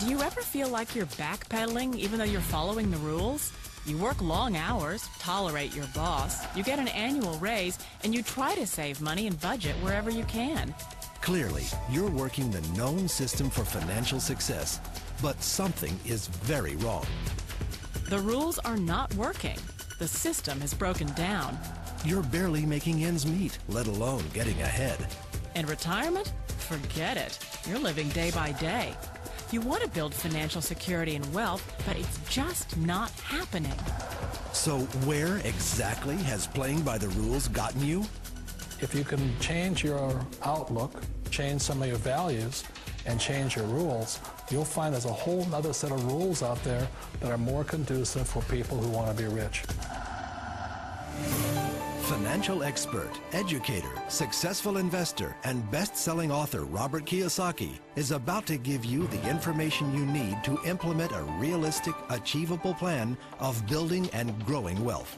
Do you ever feel like you're backpedaling even though you're following the rules? You work long hours, tolerate your boss, you get an annual raise, and you try to save money and budget wherever you can. Clearly, you're working the known system for financial success, but something is very wrong. The rules are not working. The system has broken down. You're barely making ends meet, let alone getting ahead. And retirement? Forget it. You're living day by day. You want to build financial security and wealth, but it's just not happening. So where exactly has playing by the rules gotten you? If you can change your outlook, change some of your values, and change your rules, you'll find there's a whole other set of rules out there that are more conducive for people who want to be rich. Financial expert, educator, successful investor, and best-selling author Robert Kiyosaky is about to give you the information you need to implement a realistic, achievable plan of building and growing wealth.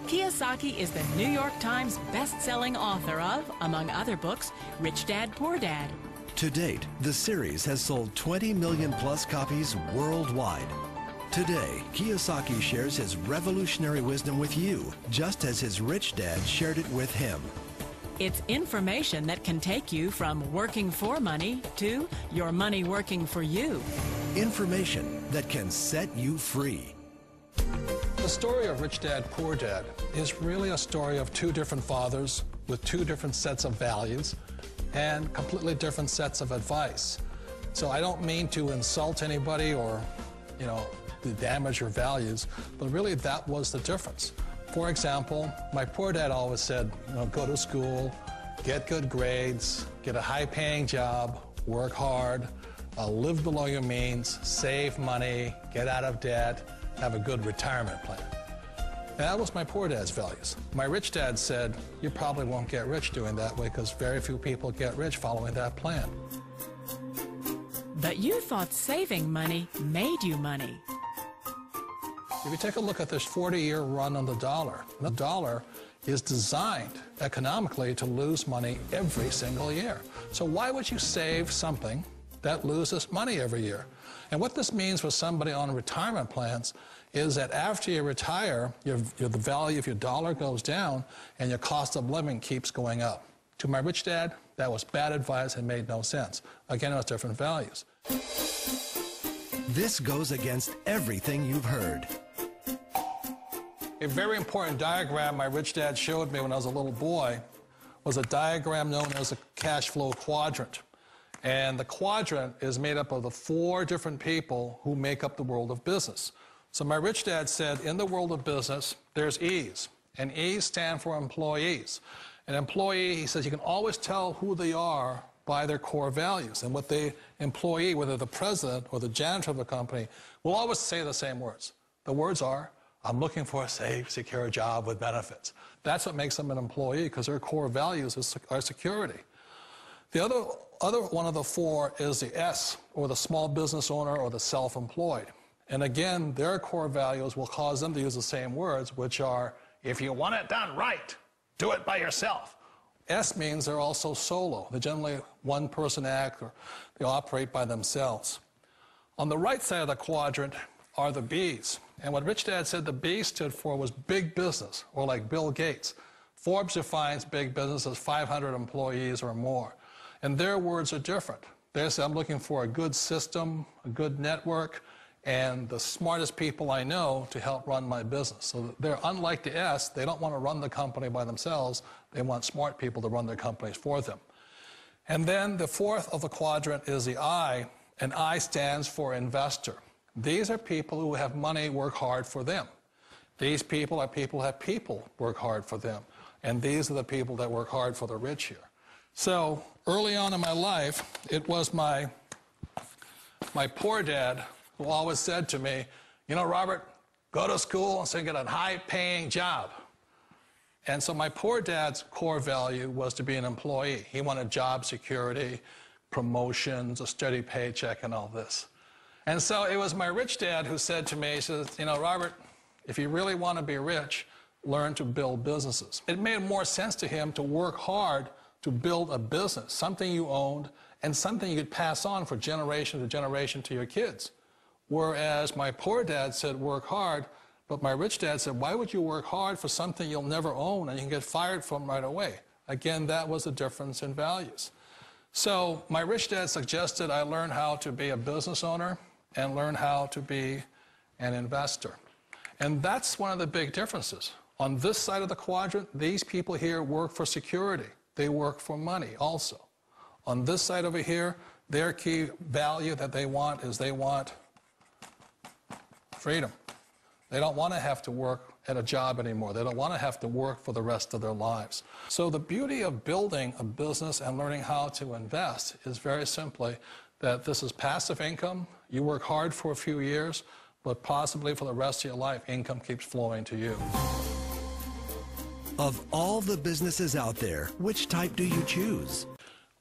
Kiyosaky is the New York Times best-selling author of, among other books, Rich Dad, Poor Dad. To date, the series has sold 20 million plus copies worldwide. Today, Kiyosaky shares his revolutionary wisdom with you, just as his rich dad shared it with him. It's information that can take you from working for money to your money working for you. Information that can set you free. The story of Rich Dad, Poor Dad is really a story of two different fathers with two different sets of values and completely different sets of advice. So I don't mean to insult anybody or, to damage your values, but really that was the difference. For example, my poor dad always said, go to school, get good grades, get a high-paying job, work hard, live below your means, save money, get out of debt, have a good retirement plan. And that was my poor dad's values. My rich dad said, you probably won't get rich doing that way because very few people get rich following that plan. But you thought saving money made you money. If you take a look at this 40-year run on the dollar is designed economically to lose money every single year. So why would you save something that loses money every year? And what this means for somebody on retirement plans is that after you retire, the value of your dollar goes down and your cost of living keeps going up. To my rich dad, that was bad advice and made no sense. Again, it was different values. This goes against everything you've heard. A very important diagram my rich dad showed me when I was a little boy was a diagram known as a cash flow quadrant. And the quadrant is made up of the four different people who make up the world of business. So my rich dad said, in the world of business, there's E's, and E's stand for employees. An employee, he says, you can always tell who they are by their core values. And what the employee, whether the president or the janitor of the company, will always say the same words. The words are, I'm looking for a safe, secure job with benefits. That's what makes them an employee, because their core values are security. The other one of the four is the S, or the small business owner or the self-employed. And again, their core values will cause them to use the same words, which are, if you want it done right, do it by yourself. S means they're also solo. They're generally one-person act, or they operate by themselves. On the right side of the quadrant are the B's. And what Rich Dad said the B stood for was big business, or like Bill Gates. Forbes defines big business as 500 employees or more. And their words are different. They say, I'm looking for a good system, a good network, and the smartest people I know to help run my business. So they're unlike the S. They don't want to run the company by themselves. They want smart people to run their companies for them. And then the fourth of the quadrant is the I, and I stands for investor. These are people who have money work hard for them. These people are people who have people work hard for them. And these are the people that work hard for the rich here. So early on in my life, it was my poor dad who always said to me, Robert, go to school and get a high-paying job. And so my poor dad's core value was to be an employee. He wanted job security, promotions, a steady paycheck, and all this. And so it was my rich dad who said to me, he says, Robert, if you really want to be rich, learn to build businesses. It made more sense to him to work hard to build a business, something you owned, and something you could pass on for generation to generation to your kids. Whereas my poor dad said, work hard, but my rich dad said, why would you work hard for something you'll never own and you can get fired from right away? Again, that was the difference in values. So my rich dad suggested I learn how to be a business owner and learn how to be an investor. And that's one of the big differences. On this side of the quadrant, these people here work for security. They work for money also. On this side over here, their key value that they want is they want freedom. They don't want to have to work at a job anymore. They don't want to have to work for the rest of their lives. So the beauty of building a business and learning how to invest is very simply that this is passive income. You work hard for a few years, but possibly for the rest of your life, income keeps flowing to you. Of all the businesses out there, which type do you choose?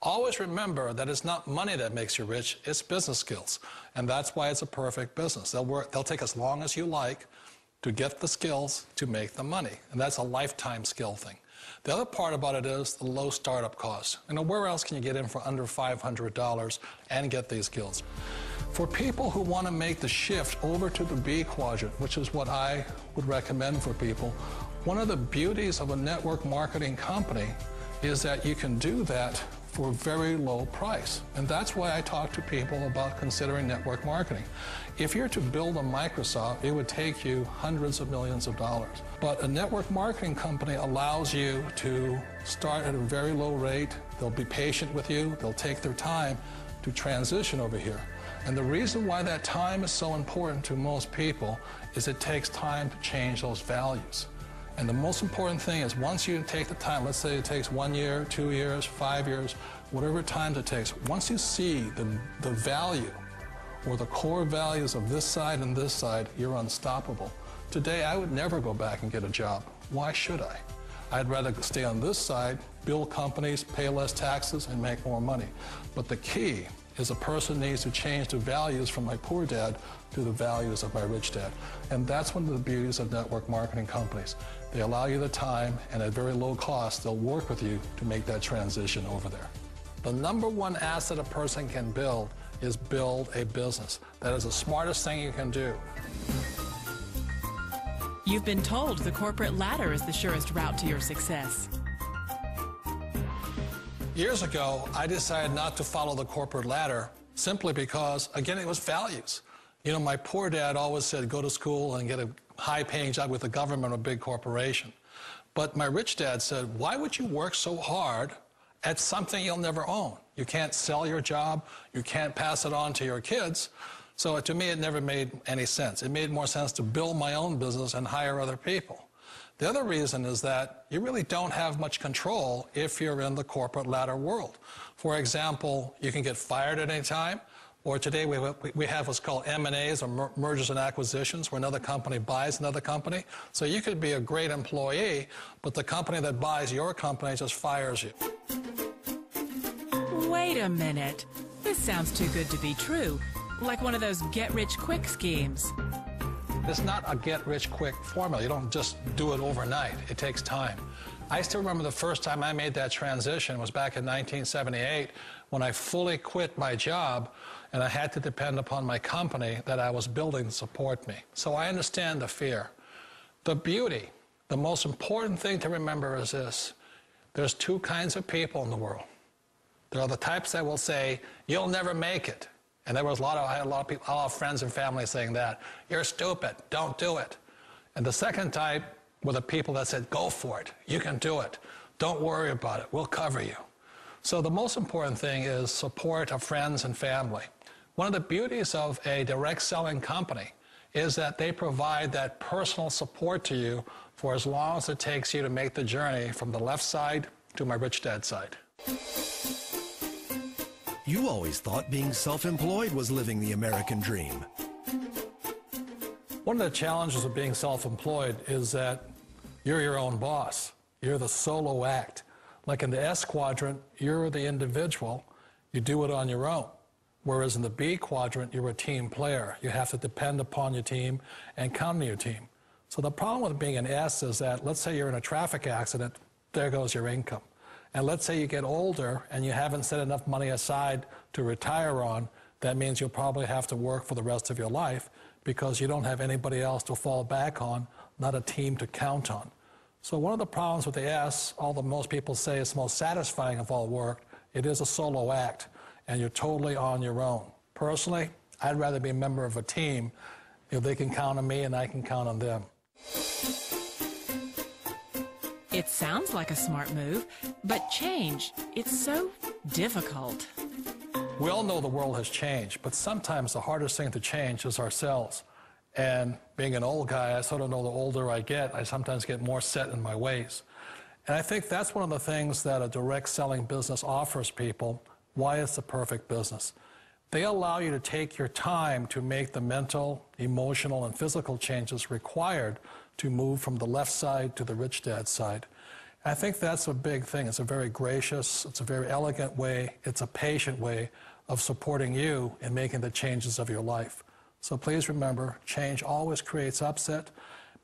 Always remember that it's not money that makes you rich, it's business skills. And that's why it's a perfect business. They'll take as long as you like to get the skills to make the money. And that's a lifetime skill thing. The other part about it is the low startup cost. You know, where else can you get in for under $500 and get these skills? For people who want to make the shift over to the B quadrant, which is what I would recommend for people, one of the beauties of a network marketing company is that you can do that for a very low price. And that's why I talk to people about considering network marketing. If you're to build a Microsoft, it would take you hundreds of millions of dollars. But a network marketing company allows you to start at a very low rate. They'll be patient with you. They'll take their time to transition over here. And the reason why that time is so important to most people is it takes time to change those values. And the most important thing is once you take the time, let's say it takes 1 year, 2 years, 5 years, whatever time it takes, once you see the value or the core values of this side and this side, you're unstoppable. Today, I would never go back and get a job. Why should I? I'd rather stay on this side, build companies, pay less taxes, and make more money. But the key is a person needs to change the values from my poor dad to the values of my rich dad. And that's one of the beauties of network marketing companies. They allow you the time, and at very low cost, they'll work with you to make that transition over there. The number one asset a person can build is build a business. That is the smartest thing you can do. You've been told the corporate ladder is the surest route to your success. Years ago, I decided not to follow the corporate ladder simply because, again, it was values. You know, my poor dad always said, go to school and get a high-paying job with the government or a big corporation. But my rich dad said, why would you work so hard at something you'll never own? You can't sell your job. You can't pass it on to your kids. So to me, it never made any sense. It made more sense to build my own business and hire other people. The other reason is that you really don't have much control if you're in the corporate ladder world. For example, you can get fired at any time, or today we have what's called M&As, or mergers and acquisitions, where another company buys another company. So you could be a great employee, but the company that buys your company just fires you. Wait a minute. This sounds too good to be true. Like one of those get-rich-quick schemes. It's not a get-rich-quick formula. You don't just do it overnight. It takes time. I still remember the first time I made that transition was back in 1978 when I fully quit my job and I had to depend upon my company that I was building to support me. So I understand the fear. The beauty, the most important thing to remember is this. There's two kinds of people in the world. There are the types that will say, you'll never make it. And I had a lot of people, a lot of friends and family saying that. You're stupid, don't do it. And the second type were the people that said, go for it, you can do it. Don't worry about it, we'll cover you. So the most important thing is support of friends and family. One of the beauties of a direct selling company is that they provide that personal support to you for as long as it takes you to make the journey from the left side to my rich dad's side. You always thought being self-employed was living the American dream. One of the challenges of being self-employed is that you're your own boss. You're the solo act. Like in the S quadrant, you're the individual. You do it on your own. Whereas in the B quadrant, you're a team player. You have to depend upon your team and count on your team. So the problem with being an S is that, let's say you're in a traffic accident, there goes your income. And let's say you get older and you haven't set enough money aside to retire on, that means you'll probably have to work for the rest of your life because you don't have anybody else to fall back on, not a team to count on. So one of the problems with the S, although most people say it's the most satisfying of all work, it is a solo act, and you're totally on your own. Personally, I'd rather be a member of a team if they can count on me and I can count on them. It sounds like a smart move, but change, it's so difficult. We all know the world has changed, but sometimes the hardest thing to change is ourselves. And being an old guy, I sort of know the older I get, I sometimes get more set in my ways. And I think that's one of the things that a direct selling business offers people, why it's the perfect business. They allow you to take your time to make the mental, emotional, and physical changes required to move from the left side to the rich dad side. I think that's a big thing. It's a very gracious, it's a very elegant way, it's a patient way of supporting you in making the changes of your life. So please remember, change always creates upset,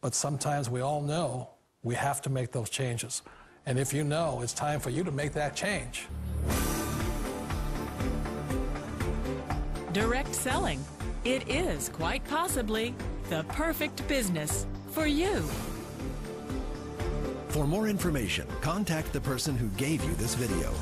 but sometimes we all know we have to make those changes. And if you know, it's time for you to make that change. Direct selling. It is quite possibly the perfect business for you. For more information, contact the person who gave you this video.